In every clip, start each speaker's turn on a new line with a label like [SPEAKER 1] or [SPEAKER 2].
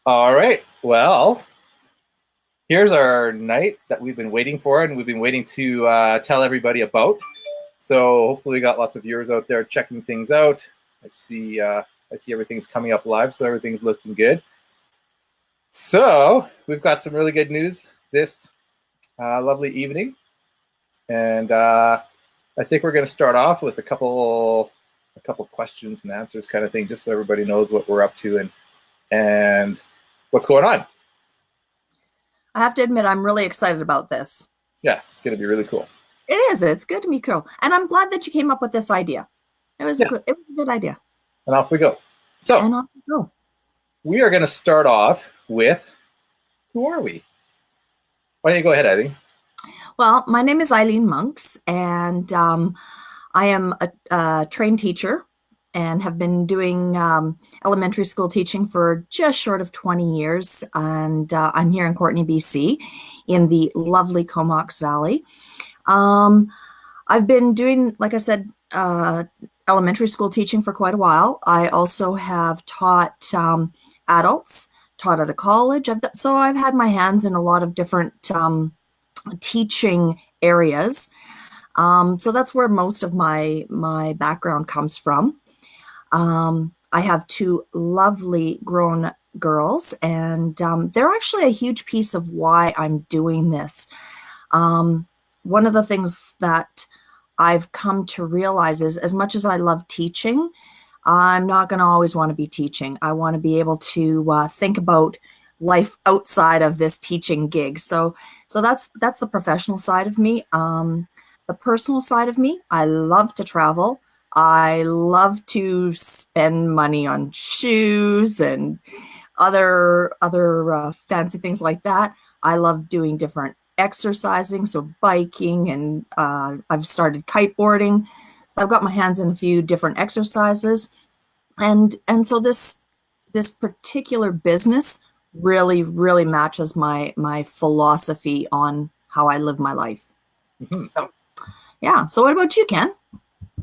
[SPEAKER 1] All right. Well, here's our night that we've been waiting for and we've been waiting to tell everybody about. So hopefully we got lots of viewers out there checking things out. I see everything's coming up live, so everything's looking good. So we've got some really good news this lovely evening. And I think we're going to start off with a couple questions and answers kind of thing, just so everybody knows what we're up to and what's going on.
[SPEAKER 2] I have to admit, I'm really excited about this.
[SPEAKER 1] Yeah, it's going to be really cool.
[SPEAKER 2] It is. It's good to be cool. And I'm glad that you came up with this idea. It was
[SPEAKER 1] Yeah.
[SPEAKER 2] a good idea.
[SPEAKER 1] And off we go. So
[SPEAKER 2] And off we go.
[SPEAKER 1] we are going to start off with, who are we? Why don't you go ahead, Eileen?
[SPEAKER 2] Well, my name is Eileen Monks, and I am a trained teacher and have been doing elementary school teaching for just short of 20 years. And I'm here in Courtenay, BC, in the lovely Comox Valley. I've been doing, like I said, elementary school teaching for quite a while. I also have taught adults, taught at a college. So I've had my hands in a lot of different teaching areas. So that's where most of my background comes from. I have two lovely grown girls, and they're actually a huge piece of why I'm doing this. One of the things that I've come to realize is, as much as I love teaching, I'm not going to always want to be teaching. I want to be able to think about life outside of this teaching gig. So that's the professional side of me. The personal side of me, I love to travel. I love to spend money on shoes and other fancy things like that. I love doing different exercising, so biking, and I've started kiteboarding. So I've got my hands in a few different exercises, and so this particular business really matches my philosophy on how I live my life.
[SPEAKER 1] Mm-hmm.
[SPEAKER 2] So yeah. So what about you, Ken?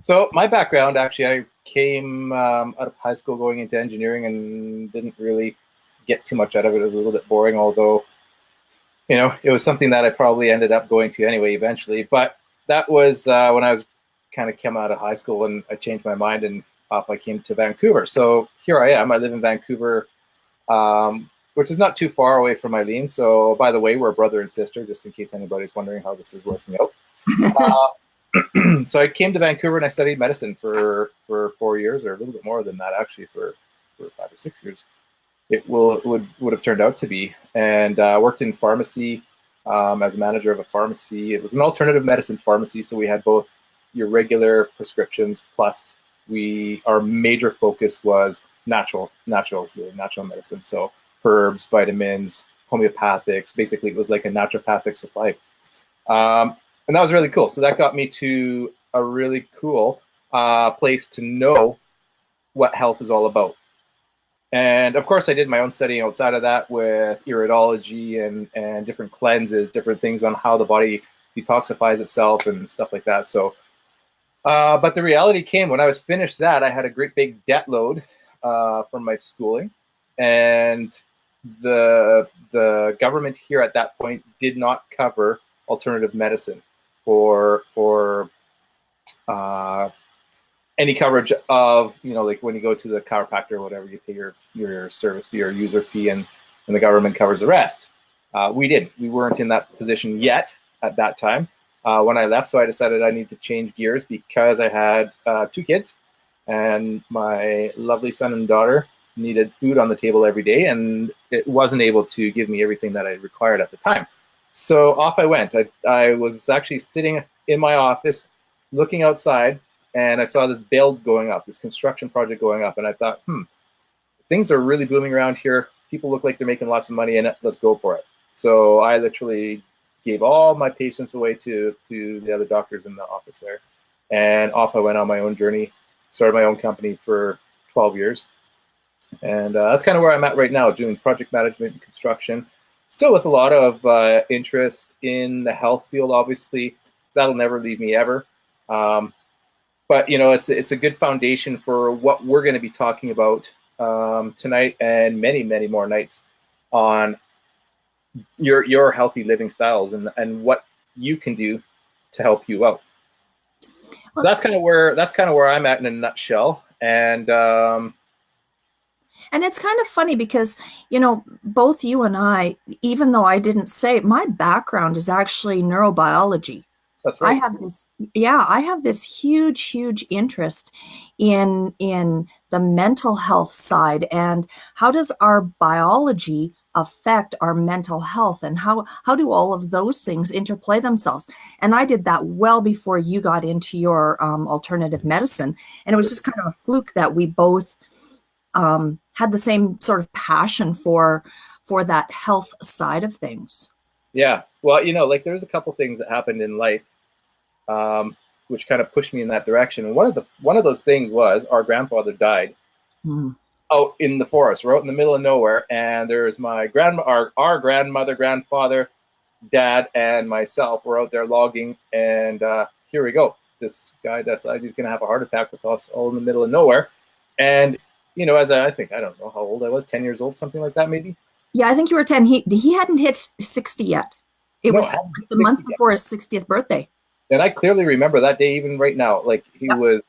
[SPEAKER 1] So my background, actually, I came out of high school going into engineering and didn't really get too much out of it. It was a little bit boring, although, it was something that I probably ended up going to anyway eventually. But that was when I was kind of come out of high school, and I changed my mind and off I came to Vancouver. So here I am. I live in Vancouver, which is not too far away from Eileen. So by the way, we're brother and sister, just in case anybody's wondering how this is working out. So I came to Vancouver and I studied medicine for 4 years, or a little bit more than that, actually, for 5 or 6 years. It would have turned out to be, and worked in pharmacy as a manager of a pharmacy. It was an alternative medicine pharmacy, so we had both your regular prescriptions plus our major focus was natural healing, natural medicine. So herbs, vitamins, homeopathics. Basically, it was like a naturopathic supply. And that was really cool. So that got me to a really cool place to know what health is all about. And of course, I did my own studying outside of that with iridology and different cleanses, different things on how the body detoxifies itself and stuff like that. So, but the reality came when I was finished that, I had a great big debt load from my schooling. And the government here at that point did not cover alternative medicine for any coverage of, like when you go to the chiropractor or whatever, you pay your service fee or user fee, and the government covers the rest. We didn't. We weren't in that position yet at that time when I left, so I decided I need to change gears because I had 2 kids, and my lovely son and daughter needed food on the table every day, and it wasn't able to give me everything that I required at the time. So off I went. I was actually sitting in my office looking outside, and I saw this build going up, this construction project going up, and I thought, things are really booming around here. People look like they're making lots of money in it. Let's go for it. So I literally gave all my patients away to the other doctors in the office there, and off I went on my own journey, started my own company for 12 years. And that's kind of where I'm at right now, doing project management and construction. Still with a lot of interest in the health field, obviously. That'll never leave me ever. But, it's a good foundation for what we're going to be talking about tonight and many, many more nights on your healthy living styles and what you can do to help you out. So that's kind of where I'm at in a nutshell. And
[SPEAKER 2] it's kind of funny because, you know, both you and I, even though I didn't say it, my background is actually neurobiology.
[SPEAKER 1] that's right.
[SPEAKER 2] I have this huge interest in the mental health side, and how does our biology affect our mental health, and how do all of those things interplay themselves. And I did that well before you got into your alternative medicine, and it was just kind of a fluke that we both had the same sort of passion for that health side of things.
[SPEAKER 1] Yeah. Well, you know, like there's a couple things that happened in life which kind of pushed me in that direction. And one of those things was our grandfather died out in the forest. We're out in the middle of nowhere, and there's my our grandmother, grandfather, dad, and myself. We're out there logging, and here we go. This guy decides he's going to have a heart attack with us all in the middle of nowhere. And you know, as I don't know how old I was, 10 years old, something like that, maybe.
[SPEAKER 2] Yeah, I think you were 10. He hadn't hit 60 yet. It was like the month before his 60th birthday.
[SPEAKER 1] And I clearly remember that day, even right now. Like he was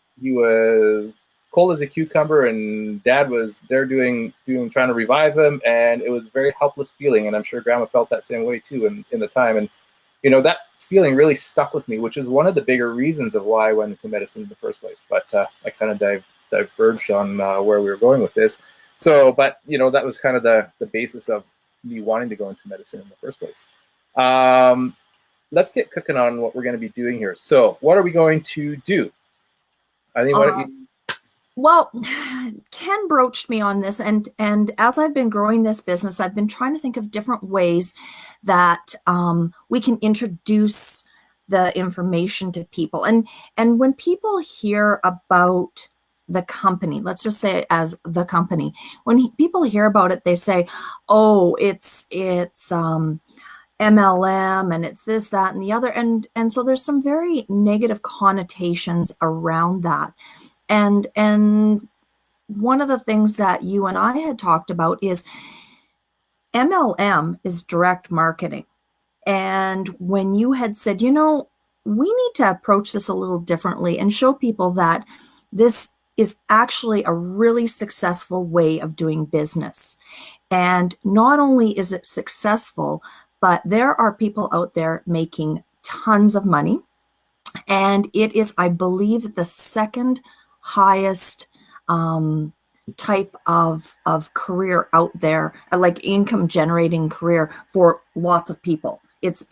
[SPEAKER 1] cold as a cucumber, and Dad was there trying to revive him, and it was a very helpless feeling. And I'm sure Grandma felt that same way too in the time. And you know, that feeling really stuck with me, which is one of the bigger reasons of why I went into medicine in the first place. But I kind of diverged on where we were going with this. So, but you know, that was kind of the basis of me wanting to go into medicine in the first place. Let's get cooking on what we're going to be doing here. So what are we going to do? I think
[SPEAKER 2] well, Ken broached me on this, and as I've been growing this business, I've been trying to think of different ways that we can introduce the information to people. And when people hear about the company, let's just say as the company, when people hear about it, they say, oh, it's MLM, and it's this, that, and the other. And so there's some very negative connotations around that. And one of the things that you and I had talked about is MLM is direct marketing. And when you had said, you know, we need to approach this a little differently and show people that this is actually a really successful way of doing business. And not only is it successful, but there are people out there making tons of money. And it is, I believe, the second highest type of career out there, like income generating career for lots of people. It's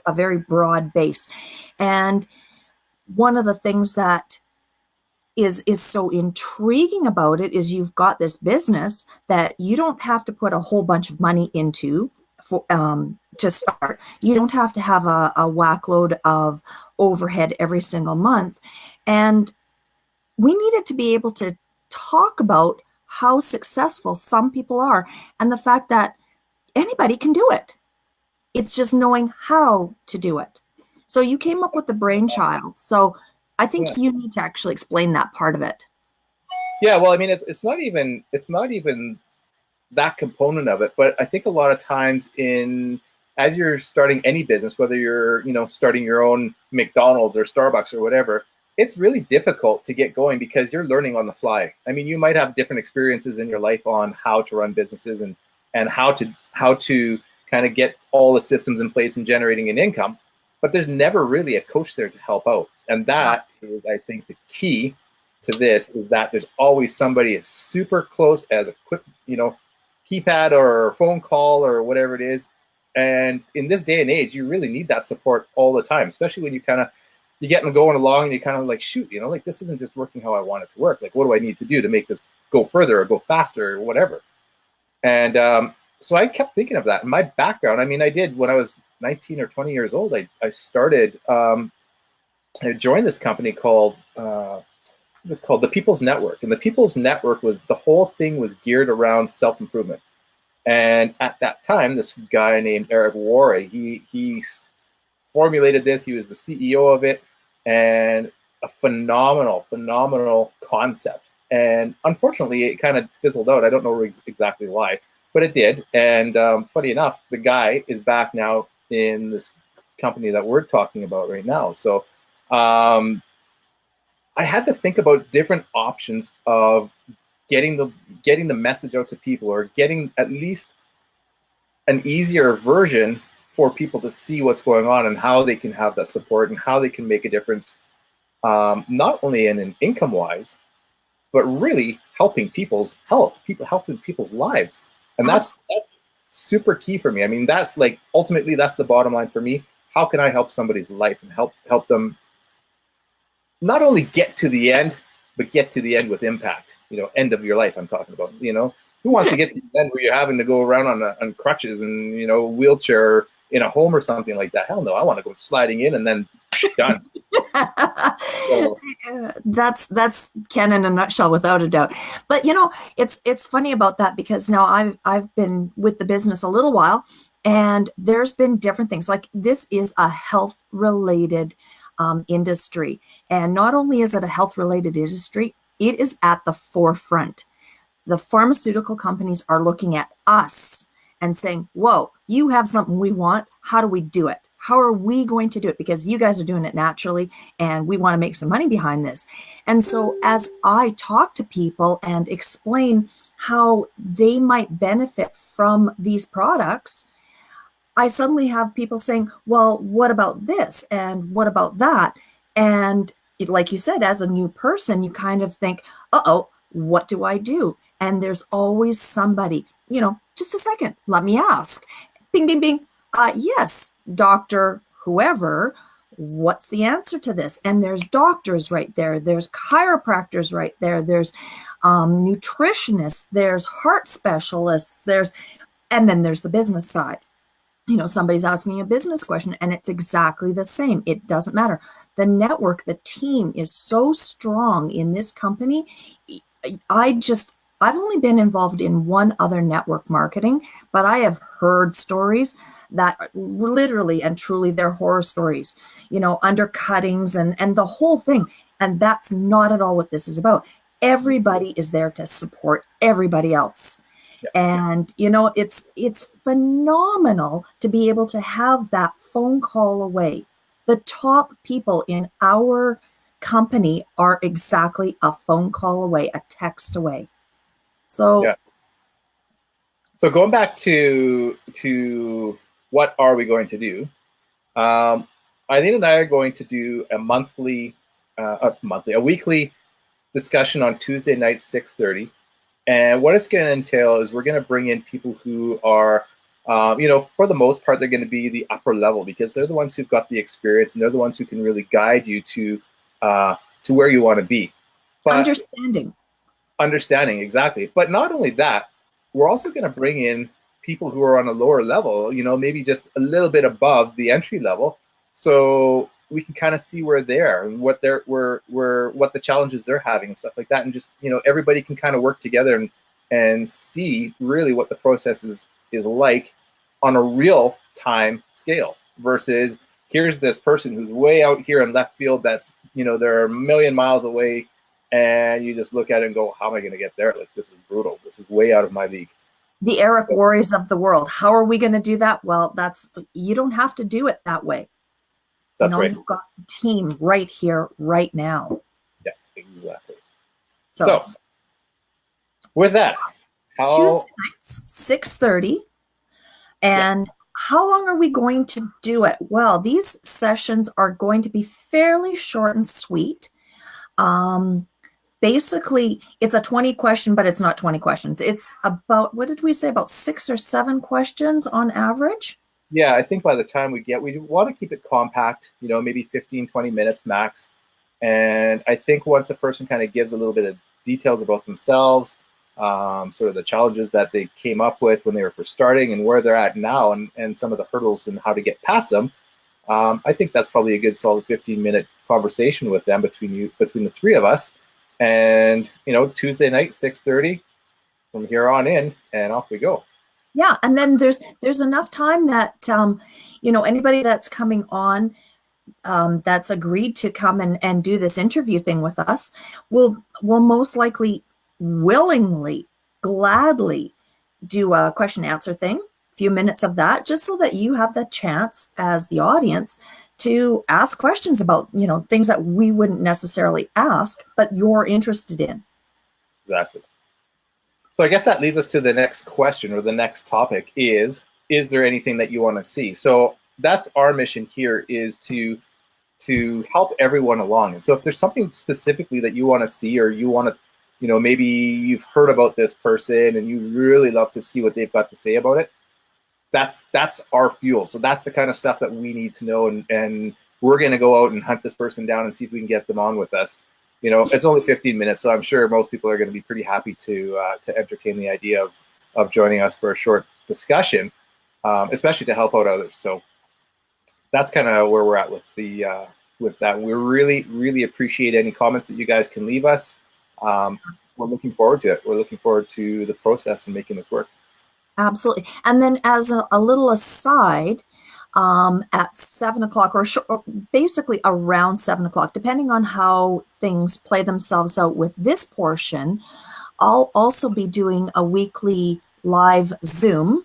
[SPEAKER 2] a very broad base. And one of the things that is so intriguing about it is you've got this business that you don't have to put a whole bunch of money into to start. You don't have to have a whack-load of overhead every single month. And we needed to be able to talk about how successful some people are and the fact that anybody can do it. It's just knowing how to do it. So you came up with the brainchild. So I think you need to actually explain that part of it.
[SPEAKER 1] Yeah, well, I mean, it's not even that component of it, but I think a lot of times as you're starting any business, whether you're, you know, starting your own McDonald's or Starbucks or whatever, it's really difficult to get going because you're learning on the fly. I mean, you might have different experiences in your life on how to run businesses and how to kind of get all the systems in place and generating an income, but there's never really a coach there to help out. And that is, I think, the key to this is that there's always somebody as super close as a quick, you know, keypad or phone call or whatever it is. And in this day and age, you really need that support all the time, especially when you get them going along and you kind of like, shoot, you know, like this isn't just working how I want it to work. Like, what do I need to do to make this go further or go faster or whatever? And so I kept thinking of that. And my background, I mean, I did when I was 19 or 20 years old, I started, I joined this company called the People's Network. And the People's Network the whole thing was geared around self-improvement. And at that time, this guy named Eric Worre, he formulated this. He was the CEO of it, and a phenomenal concept. And unfortunately, it kind of fizzled out. I don't know exactly why, but it did. And funny enough, the guy is back now in this company that we're talking about right now. So I had to think about different options of getting the message out to people, or getting at least an easier version for people to see what's going on and how they can have that support and how they can make a difference, not only in an income wise, but really helping people's health, helping people's lives. And that's super key for me. I mean, that's like, ultimately, that's the bottom line for me. How can I help somebody's life and help them not only get to the end, but get to the end with impact? End of your life, I'm talking about. Who wants to get to the end where you're having to go around on crutches and, wheelchair in a home or something like that? Hell no, I want to go sliding in and then done. So,
[SPEAKER 2] that's Ken in a nutshell, without a doubt. But it's funny about that, because now I've been with the business a little while, and there's been different things. Like, this is a health related industry, and not only is it a health related industry, it is at the forefront. The pharmaceutical companies are looking at us and saying, whoa, you have something we want. How do we do it? How are we going to do it? Because you guys are doing it naturally, and we want to make some money behind this. And so as I talk to people and explain how they might benefit from these products, I suddenly have people saying, well, what about this? And what about that? And like you said, as a new person, you kind of think, uh-oh, what do I do? And there's always somebody, just a second, let me ask. Bing, bing, bing. Yes, doctor, whoever, what's the answer to this? And there's doctors right there. There's chiropractors right there. There's nutritionists. There's heart specialists. And then there's the business side. Somebody's asking me a business question, and it's exactly the same. It doesn't matter. The network, the team is so strong in this company. I've only been involved in one other network marketing, but I have heard stories that literally and truly, they're horror stories, undercuttings and the whole thing. And that's not at all what this is about. Everybody is there to support everybody else. Yeah. And, it's phenomenal to be able to have that phone call away. The top people in our company are exactly a phone call away, a text away. So,
[SPEAKER 1] yeah. So going back to what are we going to do? Eileen and I are going to do a weekly discussion on Tuesday nights, 6:30. And what it's going to entail is we're going to bring in people who are, for the most part, they're going to be the upper level, because they're the ones who've got the experience, and they're the ones who can really guide you to where you want to be. But understanding, exactly. But not only that, we're also going to bring in people who are on a lower level, maybe just a little bit above the entry level, so we can kind of see where they're and what what the challenges they're having and stuff like that, and just everybody can kind of work together and see really what the process is like on a real time scale, versus here's this person who's way out here in left field that's they're a million miles away, and you just look at it and go, how am I going to get there? Like, this is brutal. This is way out of my league.
[SPEAKER 2] The Eric Worres of the world. How are we going to do that? Well, you don't have to do it that way.
[SPEAKER 1] That's right.
[SPEAKER 2] You've got the team right here, right now.
[SPEAKER 1] Yeah, exactly. So with that,
[SPEAKER 2] Tuesday nights, 6:30. And how long are we going to do it? Well, these sessions are going to be fairly short and sweet. Basically, it's a 20 question, but it's not 20 questions. It's about, what did we say, about 6 or 7 questions on average?
[SPEAKER 1] Yeah, I think by the time we want to keep it compact, maybe 15, 20 minutes max. And I think once a person kind of gives a little bit of details about themselves, sort of the challenges that they came up with when they were first starting and where they're at now, and some of the hurdles and how to get past them, I think that's probably a good solid 15-minute conversation with them between the three of us. And, Tuesday night, 6:30, from here on in, and off we go.
[SPEAKER 2] Yeah, and then there's enough time that anybody that's coming on, that's agreed to come and do this interview thing with us will most likely, willingly, gladly do a question and answer thing, a few minutes of that, just so that you have the chance as the audience to ask questions about, things that we wouldn't necessarily ask, but you're interested in.
[SPEAKER 1] Exactly. So I guess that leads us to the next question, or the next topic is there anything that you want to see? So that's our mission here, is to help everyone along. And so if there's something specifically that you want to see, or you want to, maybe you've heard about this person and you really love to see what they've got to say about it, that's our fuel. So that's the kind of stuff that we need to know, and we're going to go out and hunt this person down and see if we can get them on with us. It's only 15 minutes, so I'm sure most people are going to be pretty happy to entertain the idea of joining us for a short discussion, especially to help out others. So that's kind of where we're at with that. We really appreciate any comments that you guys can leave us. We're looking forward to it. We're looking forward to the process and making this work.
[SPEAKER 2] Absolutely. And then as a little aside, at 7 o'clock, or basically around 7 o'clock, depending on how things play themselves out with this portion, I'll also be doing a weekly live Zoom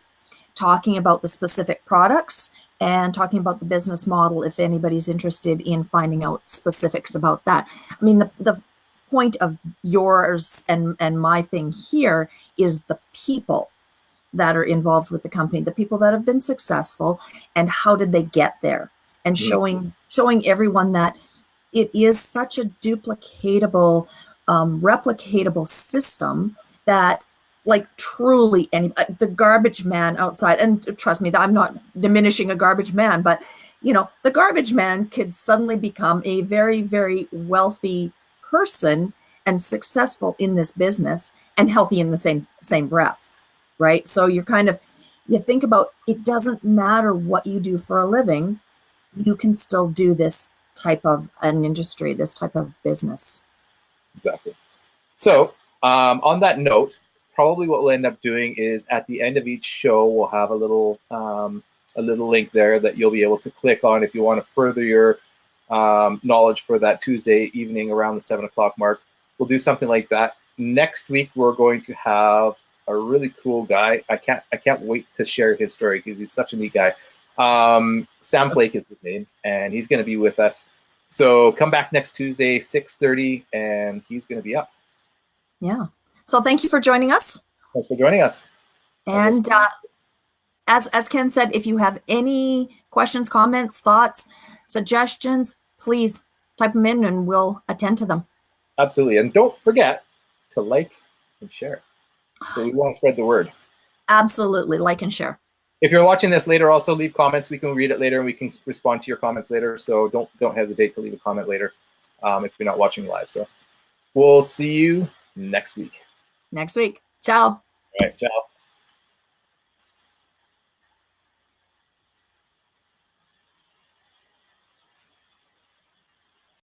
[SPEAKER 2] talking about the specific products and talking about the business model, if anybody's interested in finding out specifics about that. I mean, the point of yours and my thing here is the people that are involved with the company, the people that have been successful, and how did they get there, and showing everyone that it is such a duplicatable, replicatable system that, like, truly the garbage man outside, and trust me, I'm not diminishing a garbage man, but the garbage man could suddenly become a very, very wealthy person and successful in this business and healthy in the same breath. Right? So you think about, it doesn't matter what you do for a living, you can still do this type of an industry, this type of business.
[SPEAKER 1] Exactly. So on that note, probably what we'll end up doing is at the end of each show, we'll have a little link there that you'll be able to click on if you want to further your knowledge for that Tuesday evening around the 7 o'clock mark. We'll do something like that. Next week, we're going to have a really cool guy. I can't wait to share his story because he's such a neat guy. Sam Flake is his name, and he's going to be with us. So come back next Tuesday, 6:30, and he's going to be up.
[SPEAKER 2] Yeah. So thank you for joining us.
[SPEAKER 1] Thanks for joining us.
[SPEAKER 2] And as Ken said, if you have any questions, comments, thoughts, suggestions, please type them in and we'll attend to them.
[SPEAKER 1] Absolutely. And don't forget to like and share. So we want to spread the word.
[SPEAKER 2] Absolutely. Like and share.
[SPEAKER 1] If you're watching this later, also leave comments. We can read it later and we can respond to your comments later. So don't hesitate to leave a comment later if you're not watching live. So we'll see you next week.
[SPEAKER 2] Next week. Ciao.
[SPEAKER 1] All right. Ciao.